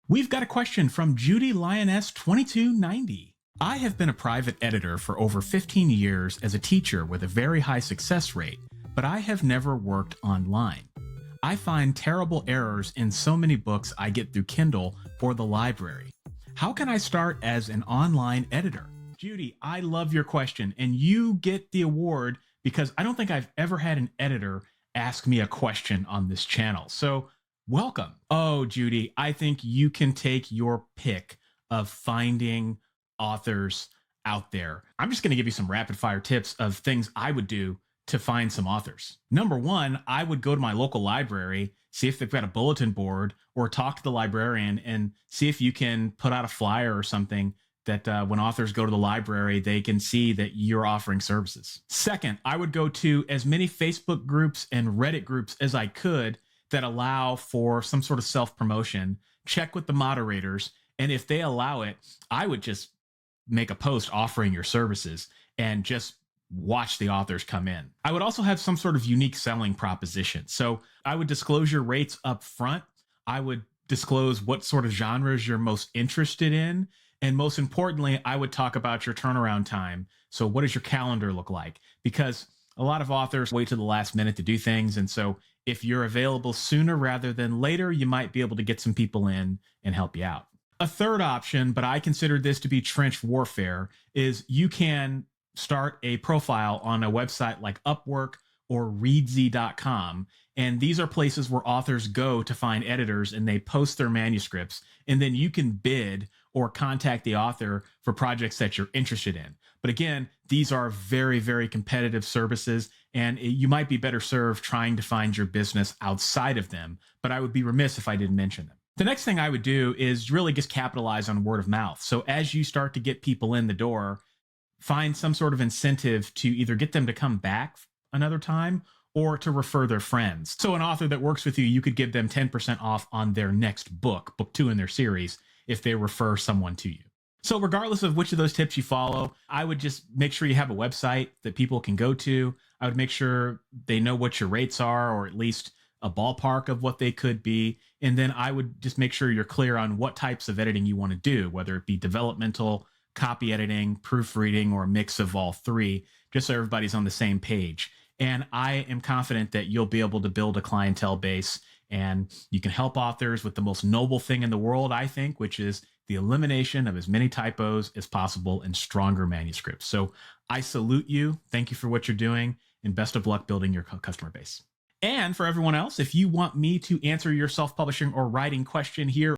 We've got a question from Judy Lioness 2290. I have been a private editor for over 15 years as a teacher with a very high success rate, but I have never worked online. I find terrible errors in so many books I get through Kindle or the library. How can I start as an online editor? Judy, I love your question, and you get the award because I don't think I've ever had an editor ask me a question on this channel. So, welcome. Oh, Judy, I think you can take your pick of finding authors out there. I'm just going to give you some rapid fire tips of things I would do to find some authors. Number one, I would go to my local library, see if they've got a bulletin board, or talk to the librarian and see if you can put out a flyer or something that when authors go to the library, they can see that you're offering services. Second, I would go to as many Facebook groups and Reddit groups as I could that allow for some sort of self-promotion, check with the moderators, and if they allow it, I would just make a post offering your services and just watch the authors come in. I would also have some sort of unique selling proposition. So I would disclose your rates up front. I would disclose what sort of genres you're most interested in. And most importantly, I would talk about your turnaround time. So what does your calendar look like? Because a lot of authors wait to the last minute to do things. And so if you're available sooner rather than later, you might be able to get some people in and help you out. A third option, but I consider this to be trench warfare, is you can start a profile on a website like Upwork or Reedsy.com. And these are places where authors go to find editors and they post their manuscripts. And then you can bid or contact the author for projects that you're interested in. But again, these are very, very competitive services, and you might be better served trying to find your business outside of them. But I would be remiss if I didn't mention them. The next thing I would do is really just capitalize on word of mouth. So as you start to get people in the door, find some sort of incentive to either get them to come back another time or to refer their friends. So an author that works with you, you could give them 10% off on their next book, book 2 in their series, if they refer someone to you. So regardless of which of those tips you follow, I would just make sure you have a website that people can go to. I would make sure they know what your rates are, or at least a ballpark of what they could be. And then I would just make sure you're clear on what types of editing you want to do, whether it be developmental, copy editing, proofreading, or a mix of all three, just so everybody's on the same page. And I am confident that you'll be able to build a clientele base, and you can help authors with the most noble thing in the world, I think, which is the elimination of as many typos as possible in stronger manuscripts. So I salute you. Thank you for what you're doing, and best of luck building your customer base. And for everyone else, if you want me to answer your self-publishing or writing question here